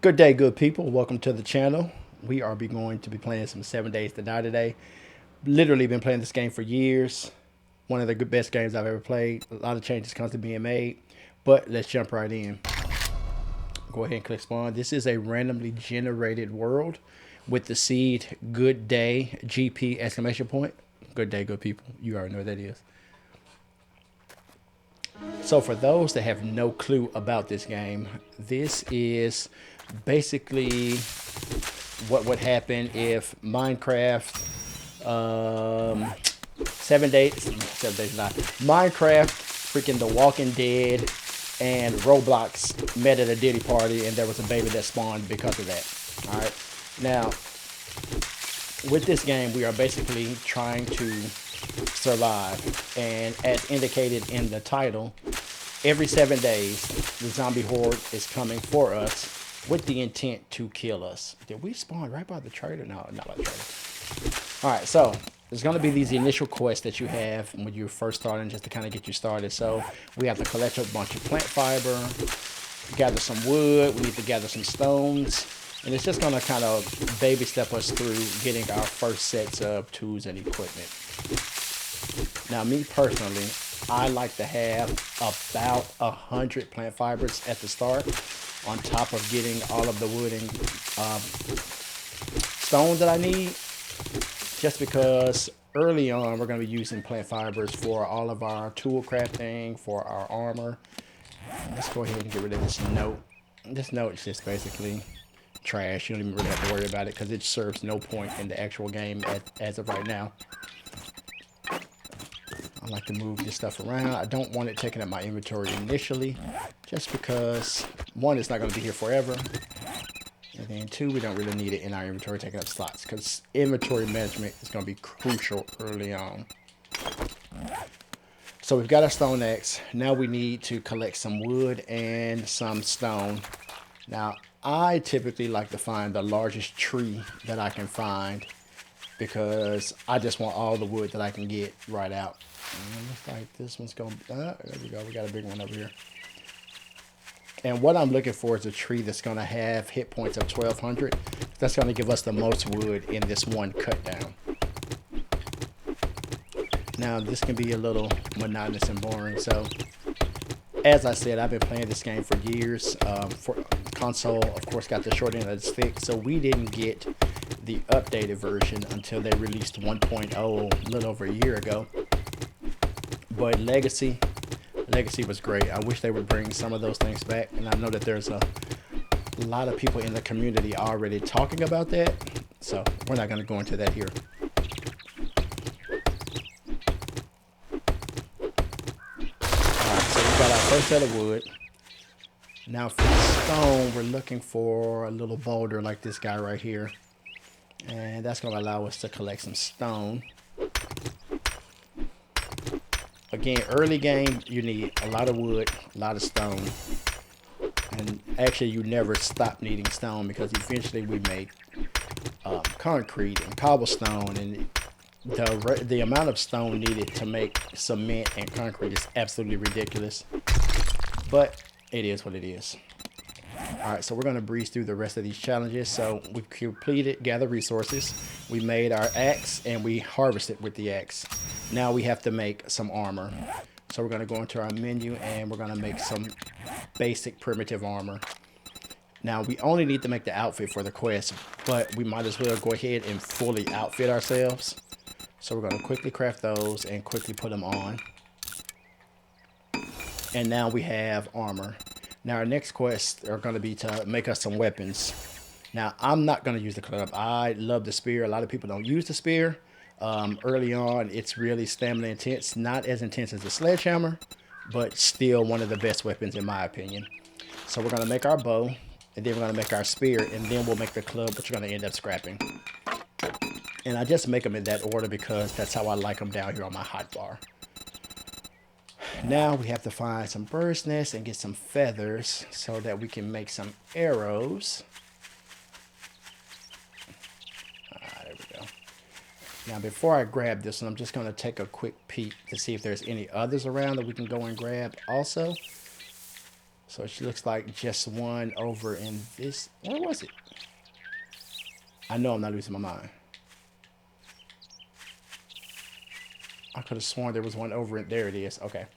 Good day, good people. Welcome to the channel. We are going to be playing some 7 Days to Die today. Literally been playing this game for years. One of the best games I've ever played. A lot of changes constantly being made. But let's jump right in. Go ahead and click spawn. This is a randomly generated world with the seed good day GP exclamation point. Good day, good people. You already know what that is. So for those that have no clue about this game, this is basically what would happen if Minecraft, 7 days not Minecraft, freaking The Walking Dead, and Roblox met at a Diddy party, and there was a baby that spawned because of that. All right, now with this game, we are basically trying to survive, and as indicated in the title, every 7 days, the zombie horde is coming for us with the intent to kill us. Did we spawn right by the trader? No, not by the trader. All right, so there's going to be these initial quests that you have when you're first starting, just to kind of get you started. So we have to collect a bunch of plant fiber, gather some wood, we need to gather some stones, and it's just going to kind of baby step us through getting our first sets of tools and equipment. Now, me personally, I like to have about 100 plant fibers at the start, on top of getting all of the wood and stone that I need, just because early on we're going to be using plant fibers for all of our tool crafting, for our armor. Let's go ahead and get rid of this note. This note is just basically trash. You don't even really have to worry about it because it serves no point in the actual game as of right now. I like to move this stuff around. I don't want it taking up my inventory initially, just because, one, it's not going to be here forever, and then two, we don't really need it in our inventory taking up slots, because inventory management is going to be crucial early on. So we've got our stone axe. Now we need to collect some wood and some stone. Now, I typically like to find the largest tree that I can find, because I just want all the wood that I can get right out. And it looks like this one's going to... there we go. We got a big one over here. And what I'm looking for is a tree that's going to have hit points of 1,200. That's going to give us the most wood in this one cut down. Now, this can be a little monotonous and boring. So, as I said, I've been playing this game for years. For console, of course, got the short end of the stick. So, we didn't get the updated version until they released 1.0 a little over a year ago. But Legacy was great. I wish they would bring some of those things back, and I know that there's a lot of people in the community already talking about that, so we're not going to go into that here. Alright, so we've got our first set of wood. Now for the stone, we're looking for a little boulder like this guy right here, and that's going to allow us to collect some stone. Again, early game, you need a lot of wood, a lot of stone. And actually, you never stop needing stone, because eventually we make concrete and cobblestone. And the amount of stone needed to make cement and concrete is absolutely ridiculous. But it is what it is. Alright, so we're going to breeze through the rest of these challenges. So we completed gather resources. We made our axe and we harvested with the axe. Now we have to make some armor. So we're going to go into our menu and we're going to make some basic primitive armor. Now we only need to make the outfit for the quest, but we might as well go ahead and fully outfit ourselves. So we're going to quickly craft those and quickly put them on. And now we have armor. Now our next quests are going to be to make us some weapons. Now I'm not going to use the club. I love the spear. A lot of people don't use the spear. Early on, it's really stamina intense. Not as intense as the sledgehammer, but still one of the best weapons in my opinion. So we're going to make our bow, and then we're going to make our spear, and then we'll make the club, which you're going to end up scrapping. And I just make them in that order because that's how I like them down here on my hotbar. Now we have to find some bird's nests and get some feathers so that we can make some arrows. There we go. Now before I grab this one, I'm just going to take a quick peek to see if there's any others around that we can go and grab also. So it looks like just one over in this. Where was it? I know I'm not losing my mind. I could have sworn there was one over in there. It is. Okay.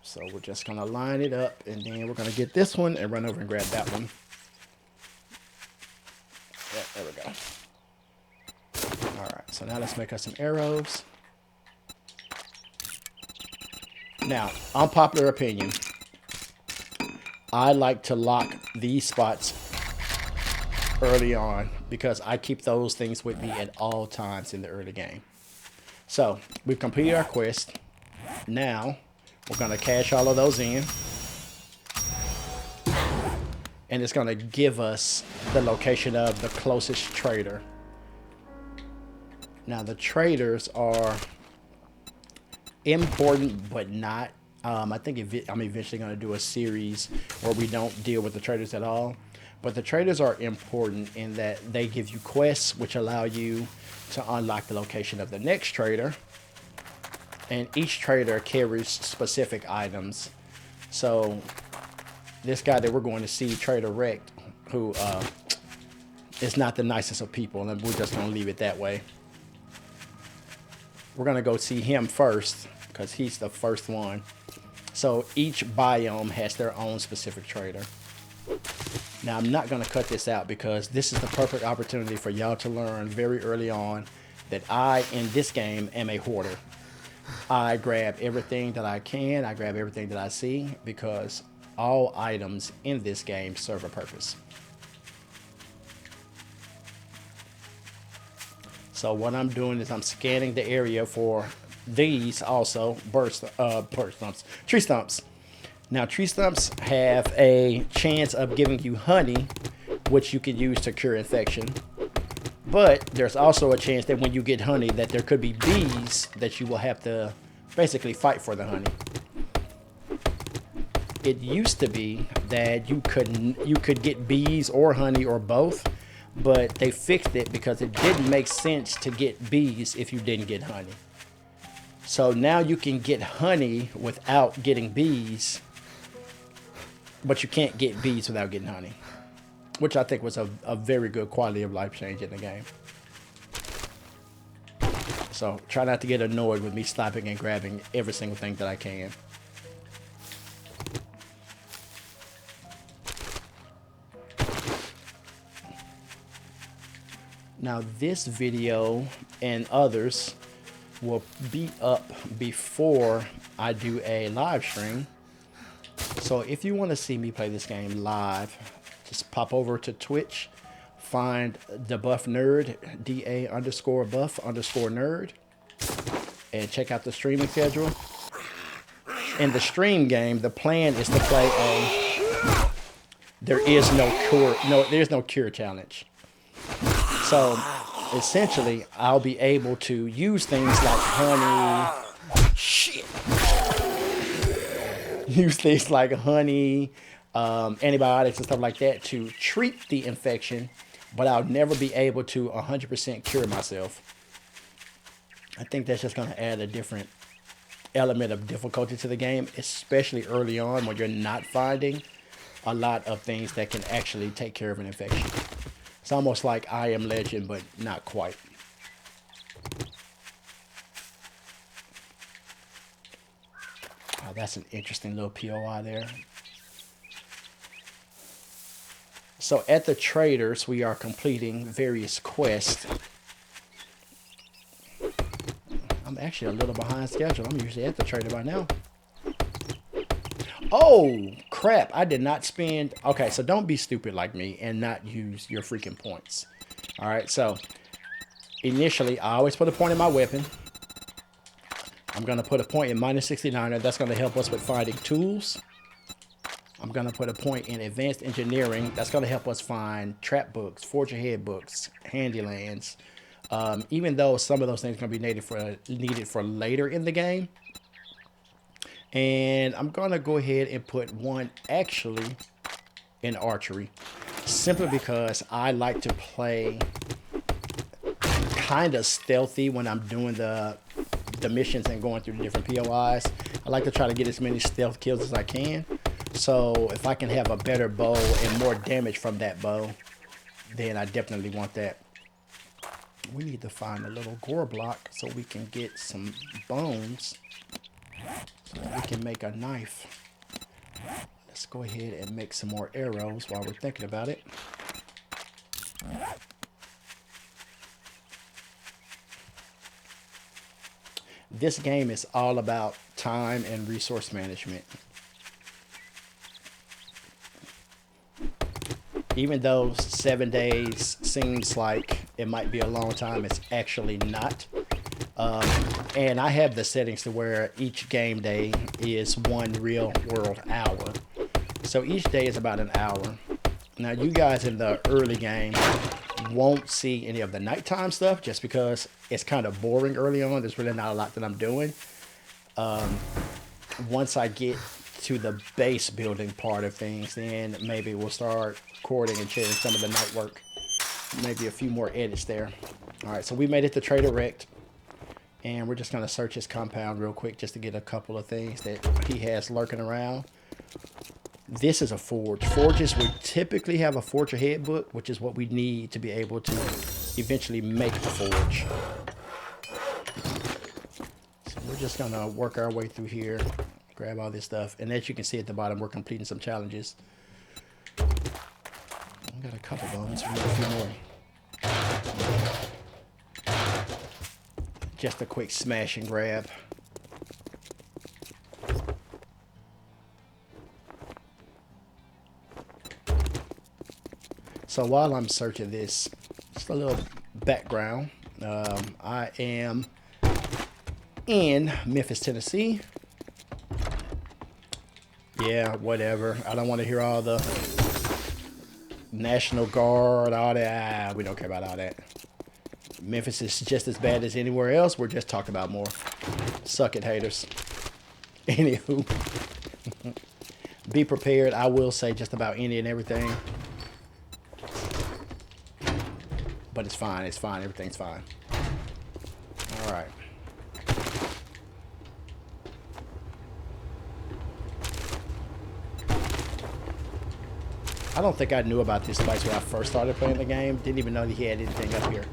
So we're just going to line it up, and then we're going to get this one and run over and grab that one. Yeah, there we go. All right. So now let's make us some arrows. Now, unpopular opinion. I like to lock these spots early on because I keep those things with me at all times in the early game. So we've completed our quest. Now we're going to cash all of those in. And it's going to give us the location of the closest trader. Now the traders are important, but not. I think I'm eventually going to do a series where we don't deal with the traders at all. But the traders are important in that they give you quests, which allow you to unlock the location of the next trader. And each trader carries specific items. So this guy that we're going to see, Trader Wrecked, who is not the nicest of people, and we're just going to leave it that way. We're going to go see him first because he's the first one. So each biome has their own specific trader. Now, I'm not going to cut this out because this is the perfect opportunity for y'all to learn very early on that I, in this game, am a hoarder. I grab everything that I can. I grab everything that I see because all items in this game serve a purpose. So what I'm doing is I'm scanning the area for these also tree stumps. Now, tree stumps have a chance of giving you honey, which you can use to cure infection. But there's also a chance that when you get honey, that there could be bees that you will have to basically fight for the honey. It used to be that you could get bees or honey or both, but they fixed it because it didn't make sense to get bees if you didn't get honey. So now you can get honey without getting bees, but you can't get bees without getting honey, which I think was a very good quality of life change in the game. So try not to get annoyed with me stopping and grabbing every single thing that I can. Now this video and others will be up before I do a live stream. So if you want to see me play this game live, just pop over to Twitch, find the Buff Nerd, DA_buff_nerd, and check out the streaming schedule. In the stream game, the plan is to play there's no cure challenge. So essentially, I'll be able to use things like honey. Use things like honey, antibiotics and stuff like that to treat the infection, but I'll never be able to 100% cure myself. I think that's just going to add a different element of difficulty to the game, especially early on when you're not finding a lot of things that can actually take care of an infection. It's almost like I Am Legend, but not quite. Oh, that's an interesting little POI there. So at the traders, we are completing various quests. I'm actually a little behind schedule. I'm usually at the trader by now. Oh, crap. I did not spend... Okay, so don't be stupid like me and not use your freaking points. All right, so initially, I always put a point in my weapon. I'm going to put a point in -69er. That's going to help us with finding tools. I'm going to put a point in advanced engineering. That's going to help us find trap books, forge ahead books, handylands. Even though some of those things are going to be needed for later in the game. And I'm going to go ahead and put one actually in archery. Simply because I like to play kind of stealthy when I'm doing the missions and going through the different POIs. I like to try to get as many stealth kills as I can. So if I can have a better bow and more damage from that bow, then I definitely want that. We need to find a little gore block so we can get some bones so that we can make a knife. Let's go ahead and make some more arrows while we're thinking about it. This game is all about time and resource management. Even though 7 days seems like it might be a long time, it's actually not. And I have the settings to where each game day is 1 real world hour. So each day is about an hour. Now you guys in the early game won't see any of the nighttime stuff just because it's kind of boring early on. There's really not a lot that I'm doing. Once I get to the base building part of things, then maybe we'll start recording and sharing some of the night work. Maybe a few more edits there. All right, so we made it to Trader Rect, and we're just going to search his compound real quick just to get a couple of things that he has lurking around. This is a forge. Forges would typically have a forger head book, which is what we need to be able to eventually make the forge. So we're just going to work our way through here, grab all this stuff. And as you can see at the bottom, we're completing some challenges. We got a couple bones. We need a few more. Just a quick smash and grab. So while I'm searching this, just a little background. I am in Memphis, Tennessee. Yeah, whatever. I don't want to hear all the National Guard, all that. We don't care about all that. Memphis is just as bad as anywhere else. We're just talking about more. Suck it, haters. Anywho. Be prepared. I will say just about any and everything. But it's fine. It's fine. Everything's fine. All right. I don't think I knew about this place when I first started playing the game. Didn't even know that he had anything up here.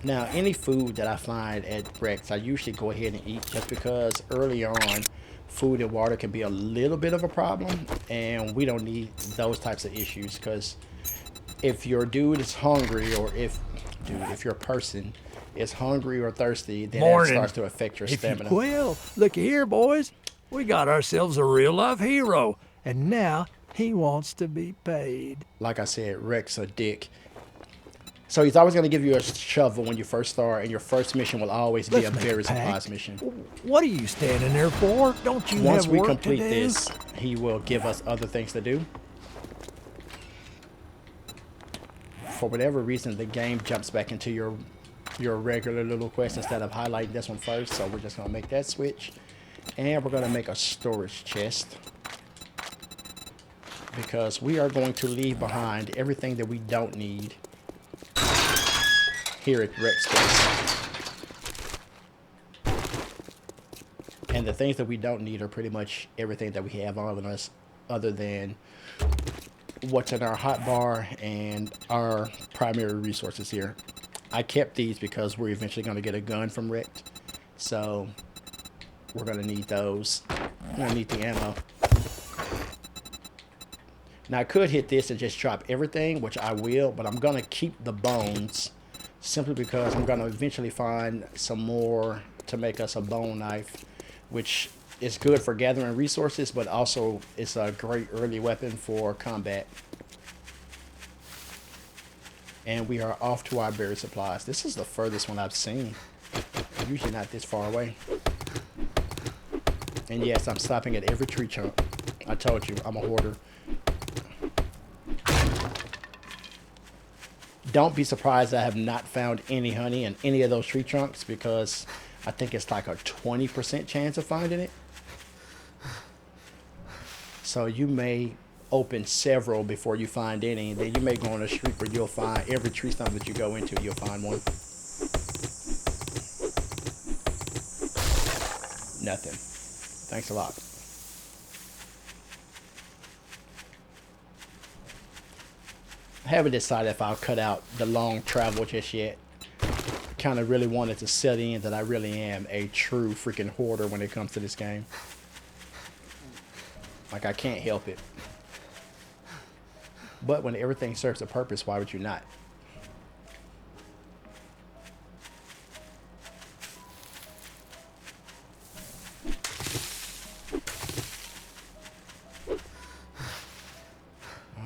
Now, any food that I find at Rex, I usually go ahead and eat just because early on, food and water can be a little bit of a problem. And we don't need those types of issues because if your dude is hungry, or if your person is hungry or thirsty, then it starts to affect your stamina. Well, looky here, boys. We got ourselves a real-life hero, and now he wants to be paid. Like I said, Rex a dick. So he's always going to give you a shovel when you first start, and your first mission will always be a berry supplies mission. What are you standing there for? Don't you Once have we work complete to do? this, he will give us other things to do. For whatever reason, the game jumps back into your regular little quest instead of highlighting this one first. So we're just going to make that switch. And we're going to make a storage chest. Because we are going to leave behind everything that we don't need here at Rex Base. And the things that we don't need are pretty much everything that we have on us other than what's in our hotbar and our primary resources here. I kept these because we're eventually going to get a gun from Rect. So we're going to need those. We're going to need the ammo. Now I could hit this and just drop everything, which I will, but I'm going to keep the bones simply because I'm going to eventually find some more to make us a bone knife, which is good for gathering resources, but also it's a great early weapon for combat. And we are off to our berry supplies. This is the furthest one I've seen. Usually not this far away. And yes, I'm stopping at every tree chunk. I told you, I'm a hoarder. Don't be surprised I have not found any honey in any of those tree trunks because I think it's like a 20% chance of finding it. So you may open several before you find any. Then you may go on a street where you'll find every tree stump that you go into, you'll find one. Nothing. Thanks a lot. I haven't decided if I'll cut out the long travel just yet. Kind of really wanted to set in that I really am a true freaking hoarder when it comes to this game. Like, I can't help it. But when everything serves a purpose, why would you not?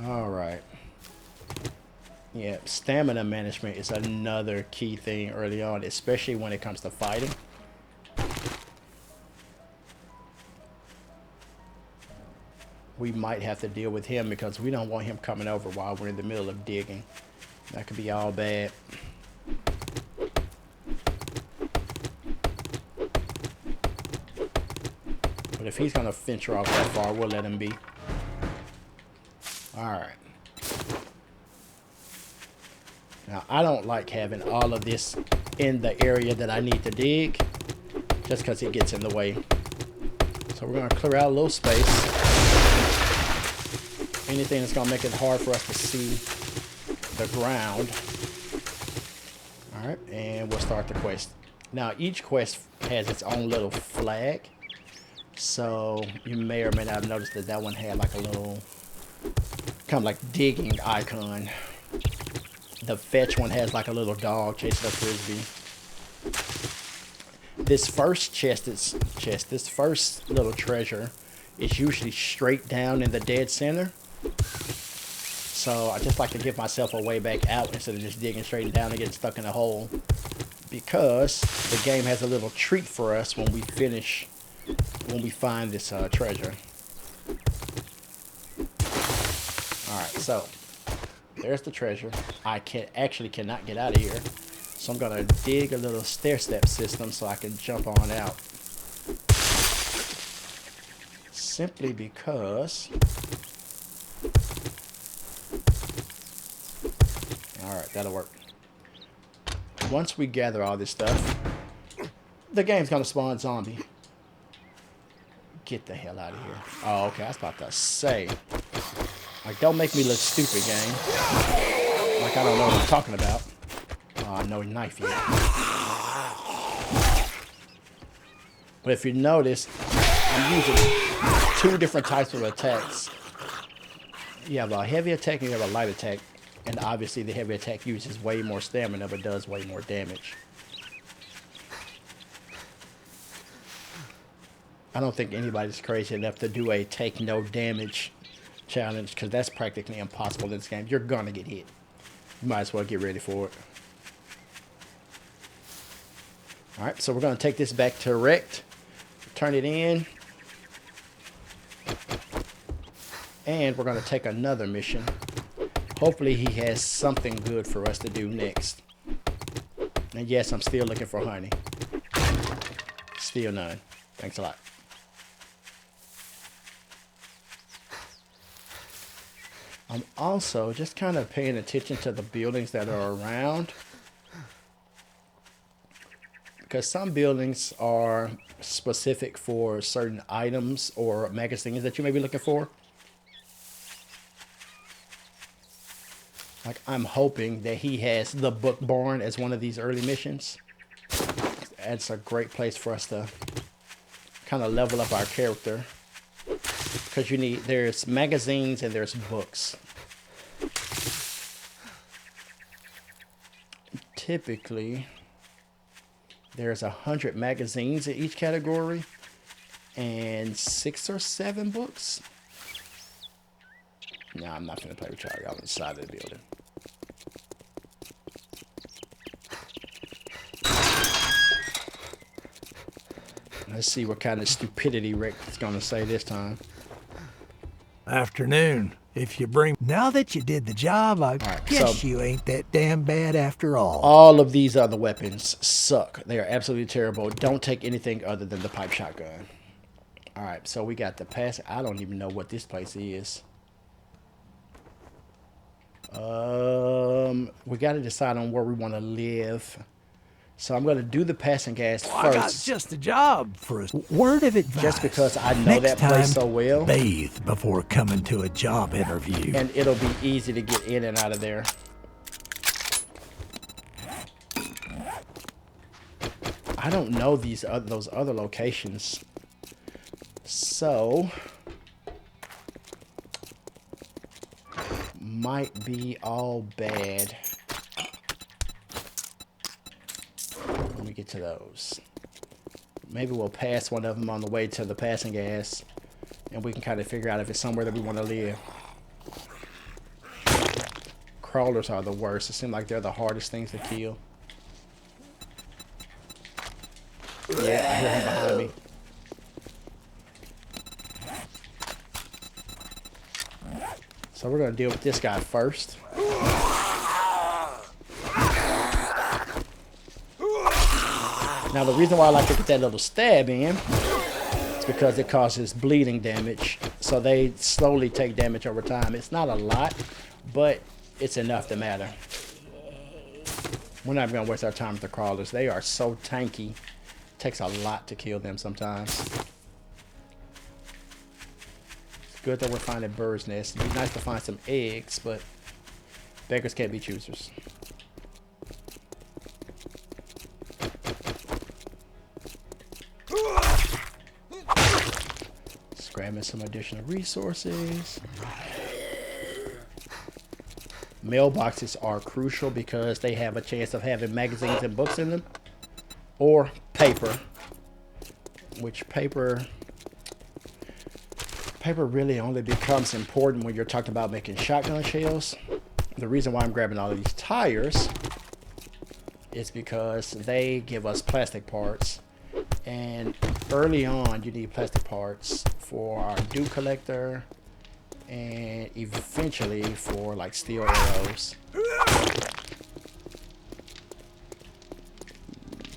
All right. Yeah, stamina management is another key thing early on, especially when it comes to fighting. We might have to deal with him because we don't want him coming over while we're in the middle of digging. That could be all bad. But if he's gonna venture off that far, we'll let him be. Alright. Now, I don't like having all of this in the area that I need to dig, just because it gets in the way. So we're going to clear out a little space. Anything that's going to make it hard for us to see the ground. Alright, and we'll start the quest. Now, each quest has its own little flag. So, you may or may not have noticed that that one had like a little, kind of like digging icon. The fetch one has like a little dog chasing a frisbee. This first this first little treasure is usually straight down in the dead center. So I just like to give myself a way back out instead of just digging straight down and getting stuck in a hole. Because the game has a little treat for us when we find this treasure. Alright, so there's the treasure. I cannot get out of here. So I'm going to dig a little stair step system so I can jump on out. Simply because... Alright, that'll work. Once we gather all this stuff, the game's going to spawn zombie. Get the hell out of here. Oh, okay, I was about to say... Like, don't make me look stupid, game. Like, I don't know what I'm talking about. Oh, no knife yet. But if you notice, I'm using two different types of attacks. You have a heavy attack and you have a light attack. And obviously, the heavy attack uses way more stamina, but does way more damage. I don't think anybody's crazy enough to do a take no damage challenge, because that's practically impossible in this game. You're gonna get hit. You might as well get ready for it. Alright, so we're gonna take this back to Rect, turn it in, and we're gonna take another mission. Hopefully he has something good for us to do next. And yes, I'm still looking for honey. Still none. Thanks a lot. I'm also just kind of paying attention to the buildings that are around. Because some buildings are specific for certain items or magazines that you may be looking for. Like, I'm hoping that he has the book barn as one of these early missions. That's a great place for us to kind of level up our character. Because there's magazines and there's books. Typically, there's 100 magazines in each category and 6 or 7 books. No, I'm not going to play with y'all. Y'all on the side of the building. Let's see what kind of stupidity Rick is going to say this time. Afternoon. If you bring... Now that you did the job, I guess you ain't that damn bad after all. All of these other weapons suck. They are absolutely terrible. Don't take anything other than the pipe shotgun. Alright, so we got the pass. I don't even know what this place is. We got to decide on where we want to live. So I'm going to do the passing gas Well, I got first. just a job for us. Word of advice. Just because I know Next that place time, so well. bathe before coming to a job interview. And it'll be easy to get in and out of there. I don't know those other locations. So might be all bad. Let me get to those. Maybe we'll pass one of them on the way to the passing gas, and we can kind of figure out if it's somewhere that we want to live. Crawlers are the worst. It seems like they're the hardest things to kill. Yeah, I hear him behind me. So we're going to deal with this guy first. Now the reason why I like to get that little stab in is because it causes bleeding damage. So they slowly take damage over time. It's not a lot, but it's enough to matter. We're not even going to waste our time with the crawlers. They are so tanky. It takes a lot to kill them sometimes. It's good that we're finding birds' nests. It'd be nice to find some eggs, but beggars can't be choosers. Grabbing some additional resources. Mailboxes are crucial because they have a chance of having magazines and books in them, or paper, which paper really only becomes important when you're talking about making shotgun shells. The reason why I'm grabbing all of these tires is because they give us plastic parts, and early on you need plastic parts for our dew collector and eventually for like steel arrows.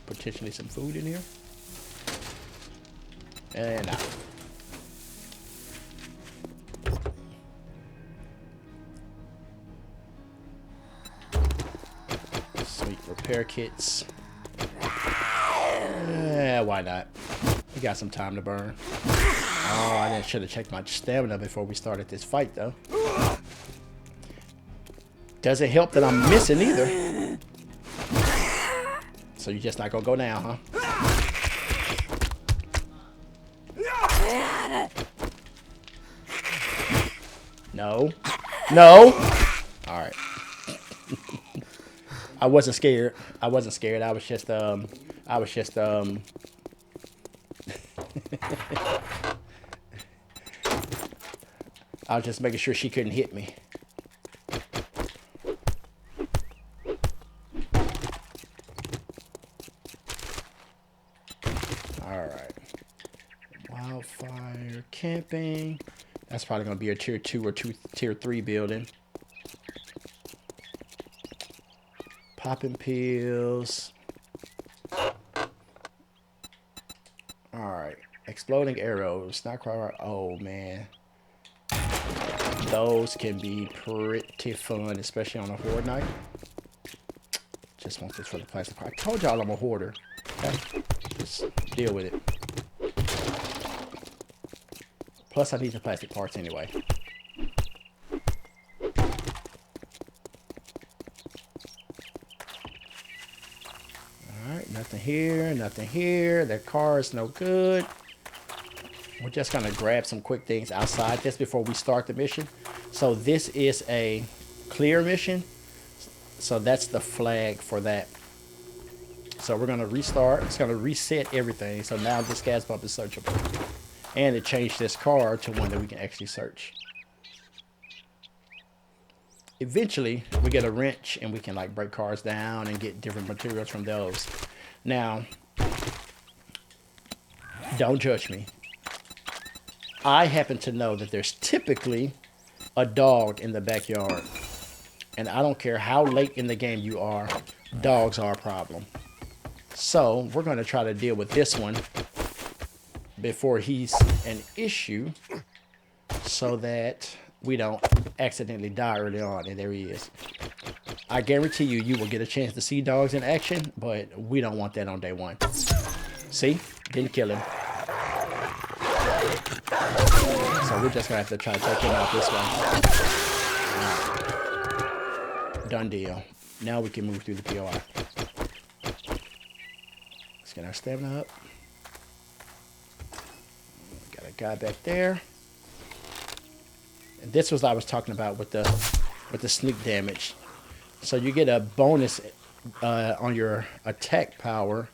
Potentially some food in here. And out. Sweet repair kits. Yeah, why not? We got some time to burn. Oh, I should have checked my stamina before we started this fight, though. Doesn't help that I'm missing either. So you're just not gonna go now, huh? No. No. All right. I wasn't scared. I was just I was just making sure she couldn't hit me. All right. Wildfire camping. That's probably going to be a tier 2 or tier 3 building. Popping pills. All right. Exploding arrows. Not quite. Oh, man. Those can be pretty fun, especially on a horde night. Just want this for the plastic part. I told y'all I'm a hoarder. Okay? Just deal with it. Plus, I need the plastic parts anyway. Alright, nothing here, nothing here. That car is no good. We're just going to grab some quick things outside this before we start the mission. So this is a clear mission. So that's the flag for that. So we're going to restart. It's going to reset everything. So now this gas pump is searchable. And it changed this car to one that we can actually search. Eventually, we get a wrench and we can like break cars down and get different materials from those. Now, don't judge me. I happen to know that there's typically a dog in the backyard. And I don't care how late in the game you are, dogs are a problem. So we're going to try to deal with this one before he's an issue so that we don't accidentally die early on. And there he is. I guarantee you, you will get a chance to see dogs in action, but we don't want that on day one. See? Didn't kill him. So we're just going to have to try to take him out this way. Right. Done deal. Now we can move through the POI. Let's get our stamina up. Got a guy back there. And this was what I was talking about with the sneak damage. So you get a bonus on your attack power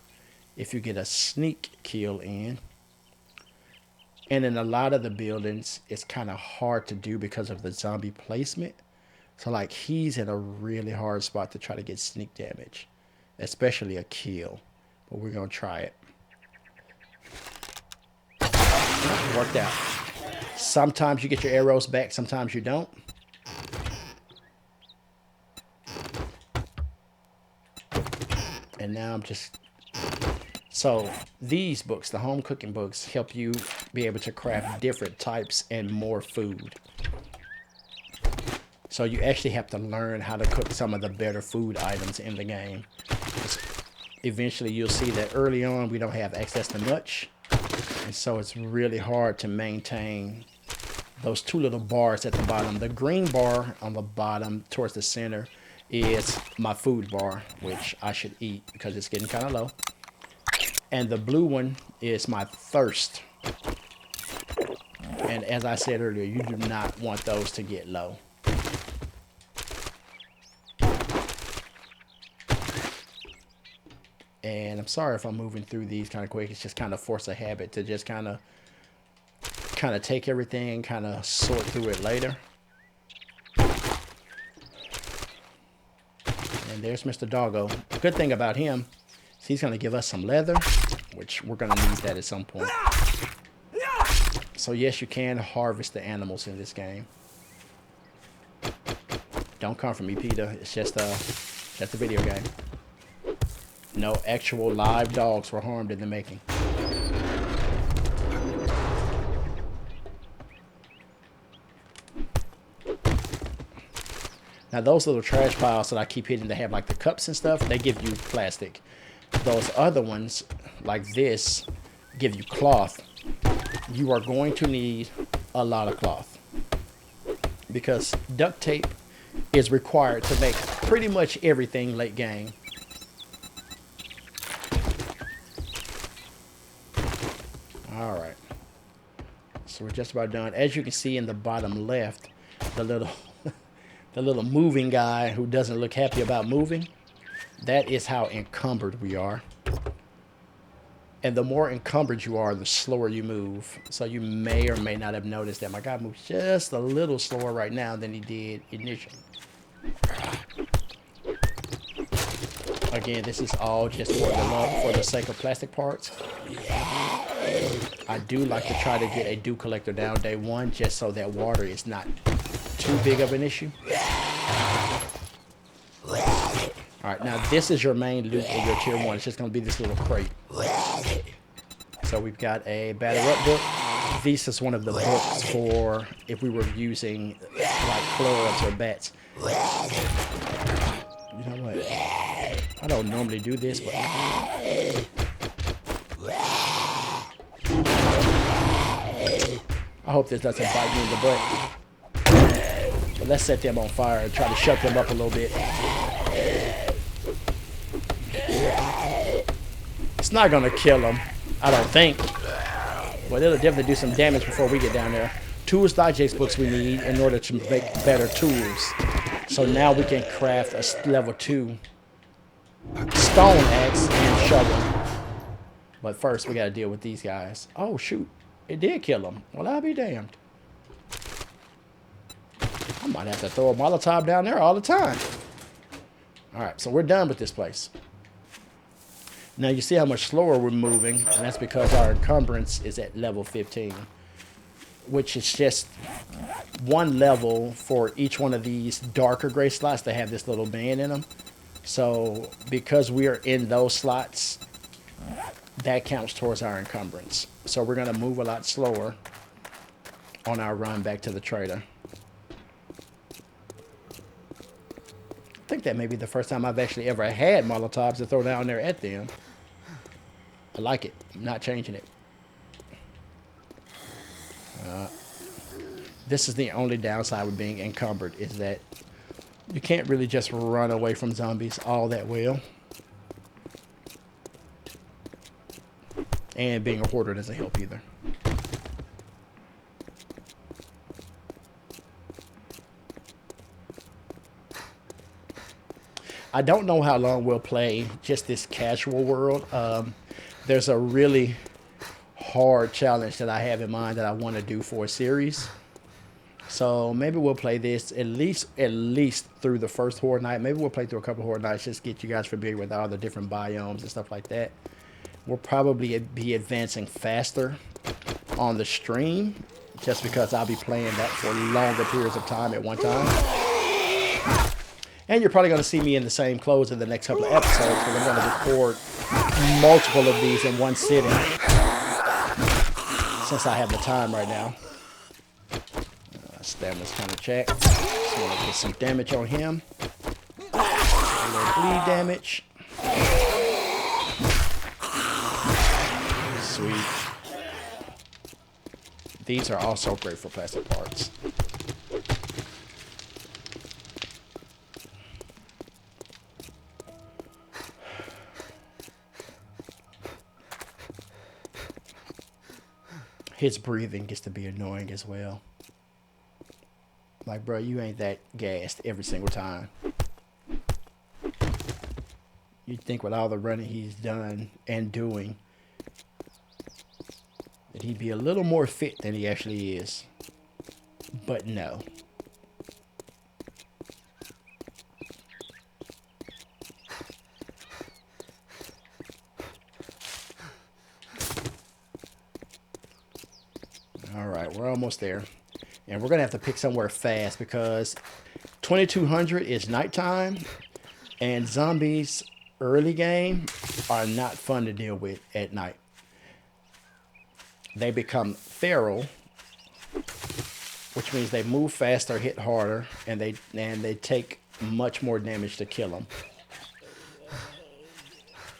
if you get a sneak kill in. And in a lot of the buildings, it's kind of hard to do because of the zombie placement. So like he's in a really hard spot to try to get sneak damage, especially a kill. But we're going to try it. Worked out. Sometimes you get your arrows back, sometimes you don't. And now I'm just... So these books, the home cooking books, help you be able to craft different types and more food. So you actually have to learn how to cook some of the better food items in the game. Eventually you'll see that early on we don't have access to much. And so it's really hard to maintain those two little bars at the bottom. The green bar on the bottom towards the center is my food bar, which I should eat because it's getting kind of low. And the blue one is my thirst. And as I said earlier, you do not want those to get low. And I'm sorry if I'm moving through these kind of quick. It's just kind of force a habit to just kind of take everything, kind of sort through it later. And there's Mr. Doggo. Good thing about him is he's going to give us some leather, which we're going to need that at some point. So yes, you can harvest the animals in this game. Don't come for me, Peter. It's just a video game. No actual live dogs were harmed in the making. Now those little trash piles that I keep hitting, they have like the cups and stuff, they give you plastic. Those other ones, like this, give you cloth. You are going to need a lot of cloth, because duct tape is required to make pretty much everything late game. Alright, so we're just about done. As you can see in the bottom left, the little the little moving guy who doesn't look happy about moving, that is how encumbered we are. And the more encumbered you are, the slower you move. So you may or may not have noticed that my guy moves just a little slower right now than he did initially. Again, this is all just for the sake of plastic parts. I do like to try to get a dew collector down day one, just so that water is not too big of an issue. Alright, now this is your main loot for your tier 1. It's just going to be this little crate. So we've got a batter up book. This is one of the books for if we were using like clubs or bats. You know what? I don't normally do this, but I hope this doesn't bite me in the butt. But let's set them on fire and try to shut them up a little bit. It's not gonna kill them, I don't think. But it'll definitely do some damage before we get down there. Tools digest books we need in order to make better tools. So now we can craft a level 2 stone axe and shovel. But first we gotta deal with these guys. Oh shoot, it did kill them. Well, I'll be damned. I might have to throw a Molotov down there all the time. Alright, so we're done with this place. Now you see how much slower we're moving, and that's because our encumbrance is at level 15, which is just one level for each one of these darker gray slots that have this little band in them. So because we are in those slots, that counts towards our encumbrance. So we're going to move a lot slower on our run back to the trader. I think think that may be the first time I've actually ever had Molotovs to throw down there at them. I like it. I'm not changing it. This is the only downside with being encumbered, is that you can't really just run away from zombies all that well. And being a hoarder doesn't help either. I don't know how long we'll play just this casual world. There's a really hard challenge that I have in mind that I want to do for a series. So maybe we'll play this at least through the first horde night. Maybe we'll play through a couple horde nights, just get you guys familiar with all the different biomes and stuff like that. We'll probably be advancing faster on the stream, just because I'll be playing that for longer periods of time at one time. And you're probably going to see me in the same clothes in the next couple of episodes, because I'm going to record multiple of these in one sitting, since I have the time right now. Stamina's kind of checked. Just want to get some damage on him. A little bleed damage. Sweet. These are also great for plastic parts. His breathing gets to be annoying as well. Like, bro, you ain't that gassed every single time. You'd think with all the running he's done and doing that he'd be a little more fit than he actually is. But no. Alright, we're almost there. And we're going to have to pick somewhere fast, because 2200 is nighttime, and zombies early game are not fun to deal with at night. They become feral, which means they move faster, hit harder, and they take much more damage to kill them.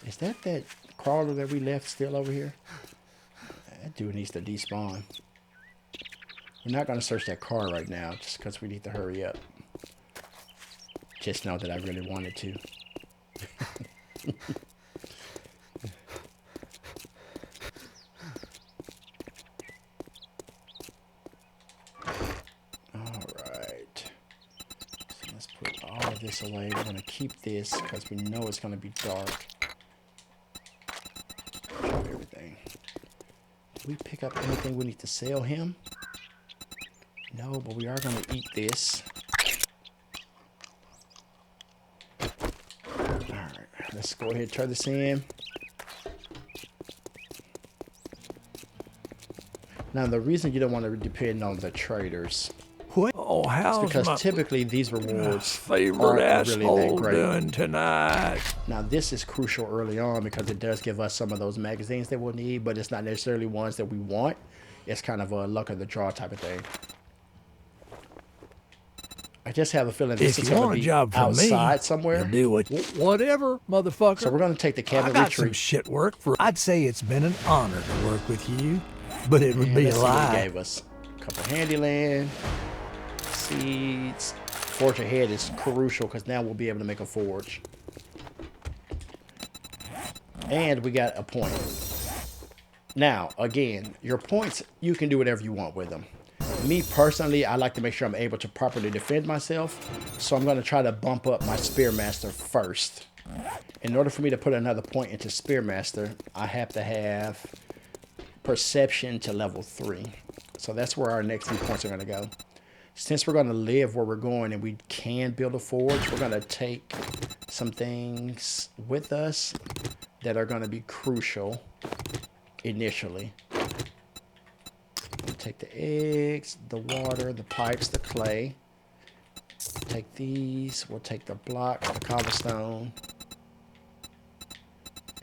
Is that crawler that we left still over here? That dude needs to despawn. We're not going to search that car right now, just because we need to hurry up. Just know that I really wanted to. Alright. So let's put all of this away. We're going to keep this, because we know it's going to be dark. Drop everything. Did we pick up anything we need to sell him? No, but we are going to eat this. Alright, let's go ahead and turn this in. Now, the reason you don't want to depend on the traders What? Oh, how's is because my typically these rewards favorite aren't really that asshole great. doing tonight? Now, this is crucial early on, because it does give us some of those magazines that we'll need, but it's not necessarily ones that we want. It's kind of a luck of the draw type of thing. I just have a feeling this If is you going want to a be job from me, outside somewhere. you'll do whatever, motherfucker. So we're going to take the I cabin got some retreat. shit work for. I'd say it's been an honor to work with you, but it would And be a let's see what he lie. gave us. A couple handyland, seeds. Forge ahead is crucial, because now we'll be able to make a forge. And we got a point. Now, again, your points, you can do whatever you want with them. Me personally, I like to make sure I'm able to properly defend myself, so I'm going to try to bump up my Spearmaster first. In order for me to put another point into Spearmaster, I have to have Perception to level 3. So that's where our next few points are going to go. Since we're going to live where we're going and we can build a forge, we're going to take some things with us that are going to be crucial initially. We'll take the eggs, the water, the pipes, the clay. Take these. We'll take the blocks, the cobblestone.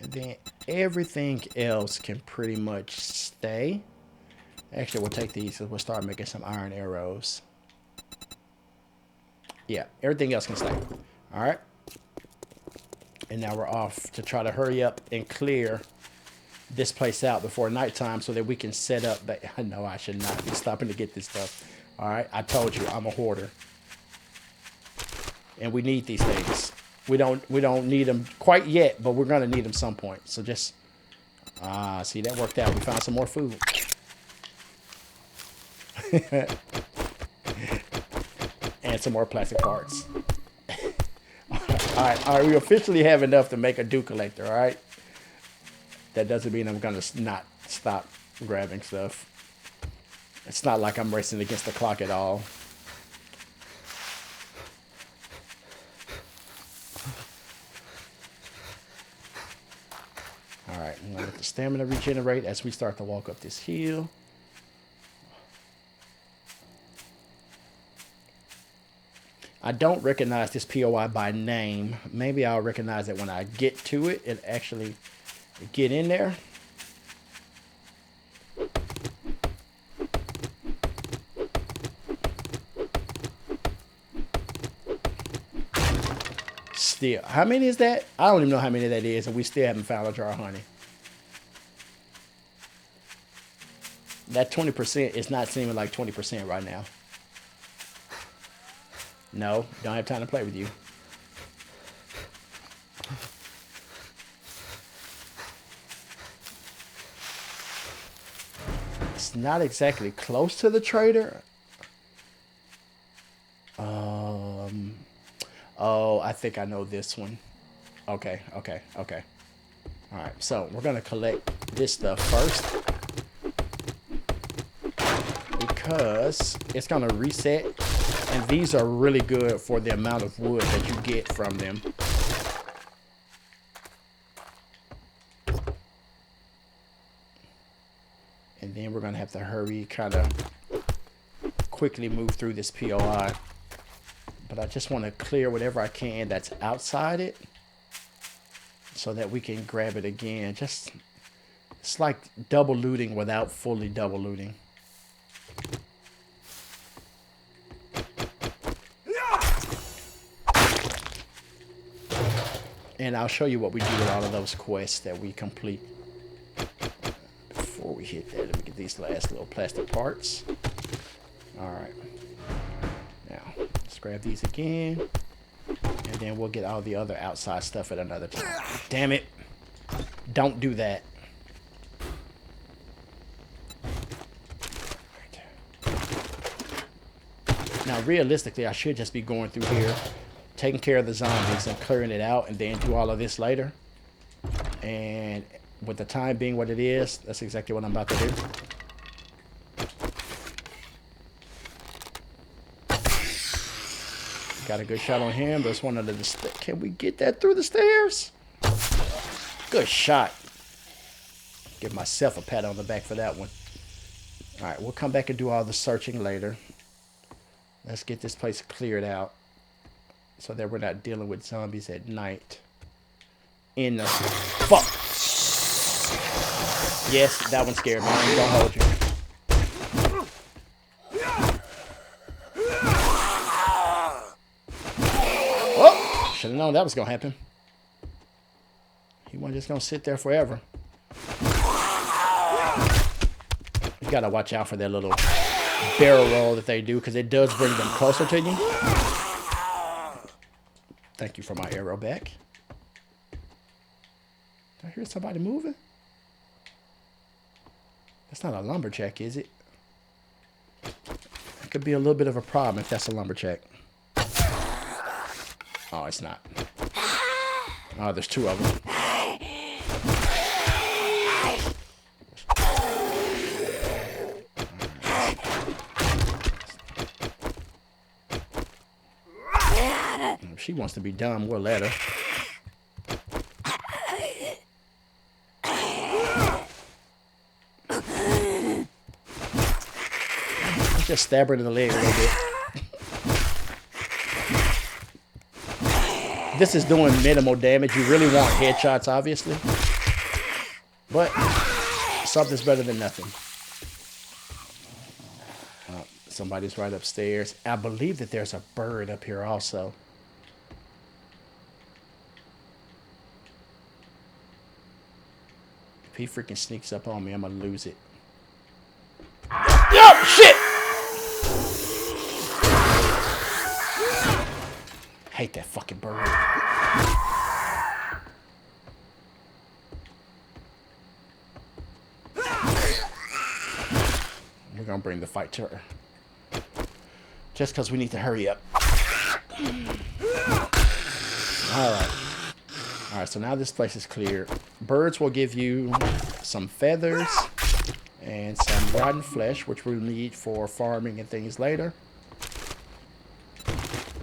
And then everything else can pretty much stay. Actually, we'll take these and we'll start making some iron arrows. Yeah, everything else can stay. All right. And now we're off to try to hurry up and clear this place out before nighttime so that we can set up. I know I should not be stopping to get this stuff. All right, I told you I'm a hoarder, and we need these things. We don't need them quite yet, but we're gonna need them some point. So just see, that worked out. We found some more food. And some more plastic parts. All right, we officially have enough to make a dew collector, all right? That doesn't mean I'm gonna not stop grabbing stuff. It's not like I'm racing against the clock at all. All right, I'm gonna let the stamina regenerate as we start to walk up this hill. I don't recognize this POI by name. Maybe I'll recognize it when I get to it and actually get in there. Still, how many is that? I don't even know how many that is, and we still haven't found a jar of honey. That 20% is not seeming like 20% right now. No, don't have time to play with you. It's not exactly close to the trader. Oh, I think I know this one. Okay. All right, so we're gonna collect this stuff first because it's gonna reset, and these are really good for the amount of wood that you get from them. And then we're gonna have to hurry, kind of quickly move through this POI. But I just want to clear whatever I can that's outside it so that we can grab it again. Just, it's like double looting without fully double looting. And I'll show you what we do with all of those quests that we complete. Before we hit that, let me get these last little plastic parts. All right. Now, let's grab these again. And then we'll get all the other outside stuff at another time. Damn it. Don't do that. Now, realistically, I should just be going through here, taking care of the zombies and clearing it out, and then do all of this later. And with the time being what it is, that's exactly what I'm about to do. Got a good shot on him. There's one under the stairs. Can we get that through the stairs? Good shot. Give myself a pat on the back for that one. All right, we'll come back and do all the searching later. Let's get this place cleared out so that we're not dealing with zombies at night. In the... Fuck! Yes, that one scared me. I ain't gonna hold you. Oh! Should have known that was gonna happen. He wasn't just gonna sit there forever. You gotta watch out for that little barrel roll that they do, because it does bring them closer to you. Thank you for my arrow back. Did I hear somebody moving? That's not a lumberjack, is it? It could be a little bit of a problem if that's a lumberjack. Oh, it's not. Oh, there's two of them. If she wants to be dumb, we'll let her. Let's just stab her in the leg a little bit. This is doing minimal damage. You really want headshots, obviously. But something's better than nothing. Somebody's right upstairs. I believe that there's a bird up here also. If he freaking sneaks up on me, I'm gonna lose it. Yup, shit! Hate that fucking bird. We're gonna bring the fight to her. Just because we need to hurry up. Alright. Alright, so now this place is clear. Birds will give you some feathers and some rotten flesh, which we'll need for farming and things later.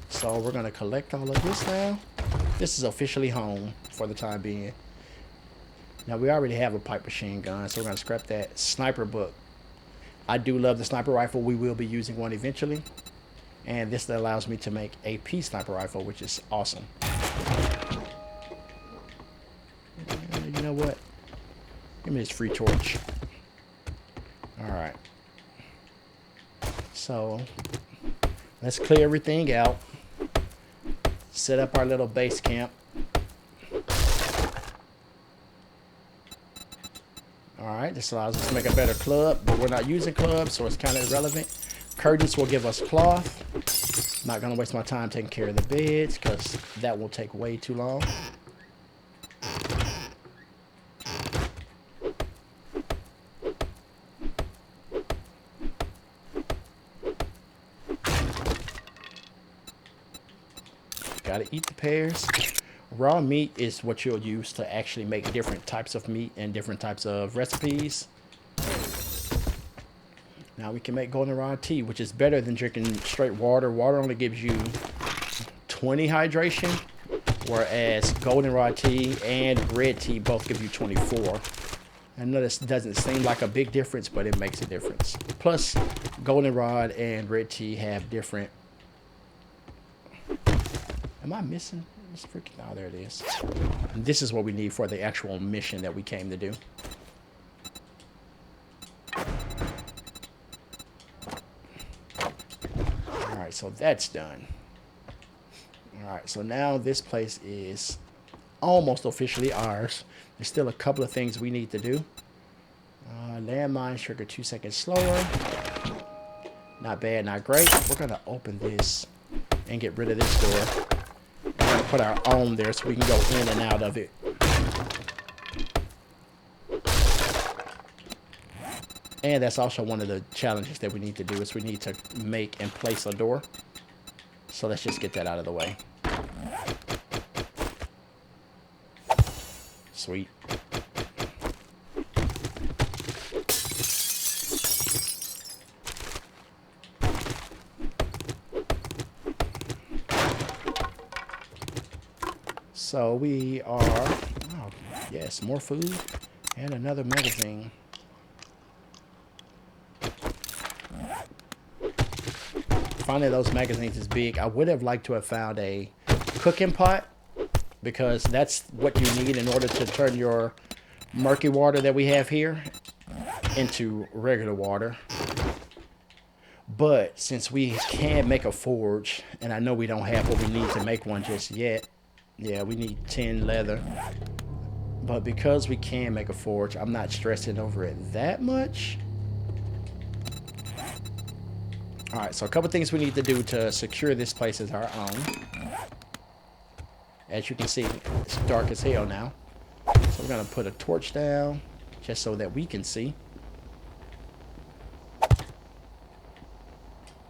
So we're going to collect all of this now. This is officially home for the time being. Now we already have a pipe machine gun, so we're going to scrap that. Sniper book. I do love the sniper rifle. We will be using one eventually. And this allows me to make a AP sniper rifle, which is awesome. You know what? Give me this free torch. Alright. So, let's clear everything out. Set up our little base camp. Alright, this allows us to make a better club, but we're not using clubs, so it's kind of irrelevant. Curtains will give us cloth. Not going to waste my time taking care of the beds, because that will take way too long. Gotta eat the pears. Raw meat is what you'll use to actually make different types of meat and different types of recipes. Now we can make goldenrod tea, which is better than drinking straight water. Water only gives you 20 hydration, whereas goldenrod tea and red tea both give you 24. I know this doesn't seem like a big difference, but it makes a difference. Plus, goldenrod and red tea have different... Am I missing? It's freaking... Oh, there it is. And this is what we need for the actual mission that we came to do. Alright, so that's done. Alright, so now this place is almost officially ours. There's still a couple of things we need to do. Landmine trigger 2 seconds slower. Not bad, not great. We're going to open this and get rid of this door. We're going to put our own there so we can go in and out of it. And that's also one of the challenges that we need to do, is we need to make and place a door. So let's just get that out of the way. Sweet. So we are, oh, yes, more food and another magazine. Finding those magazines is big. I would have liked to have found a cooking pot, because that's what you need in order to turn your murky water that we have here into regular water. But since we can't make a forge, and I know we don't have what we need to make one just yet. Yeah, we need 10 leather. But because we can make a forge, I'm not stressing over it that much. Alright, so a couple things we need to do to secure this place as our own. As you can see, it's dark as hell now. So we're going to put a torch down just so that we can see.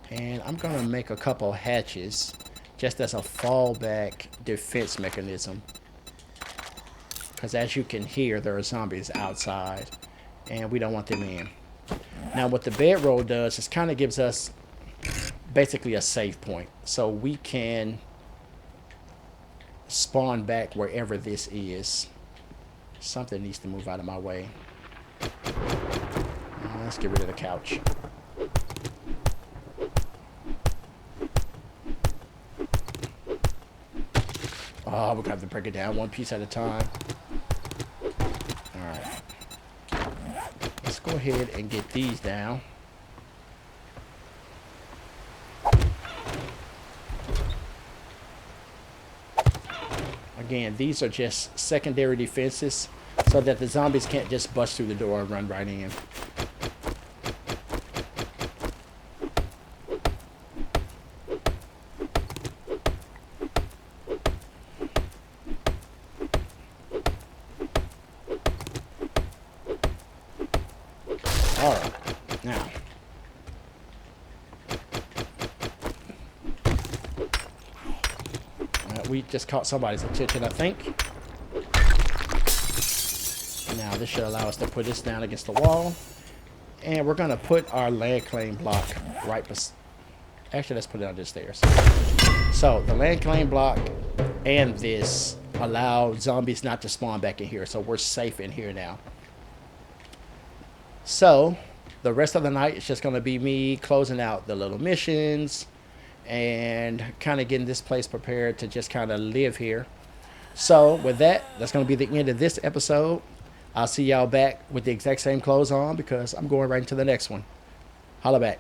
And I'm going to make a couple hatches just as a fallback defense mechanism. Because as you can hear, there are zombies outside, and we don't want them in. Now what the bedroll does is kind of gives us basically a save point. So we can spawn back wherever this is. Something needs to move out of my way. Let's get rid of the couch. Oh, we're gonna have to break it down one piece at a time. Alright. Let's go ahead and get these down. Again, these are just secondary defenses. so that the zombies can't just bust through the door and run right in. Alright, now. We just caught somebody's attention, I think. Now this should allow us to put this down against the wall. And we're going to put our land claim block right beside... Actually, let's put it on the stairs. So, the land claim block and this allow zombies not to spawn back in here. So, we're safe in here now. So, the rest of the night is just going to be me closing out the little missions and kind of getting this place prepared to just kind of live here. So, with that, that's going to be the end of this episode. I'll see y'all back with the exact same clothes on because I'm going right into the next one. Holla back.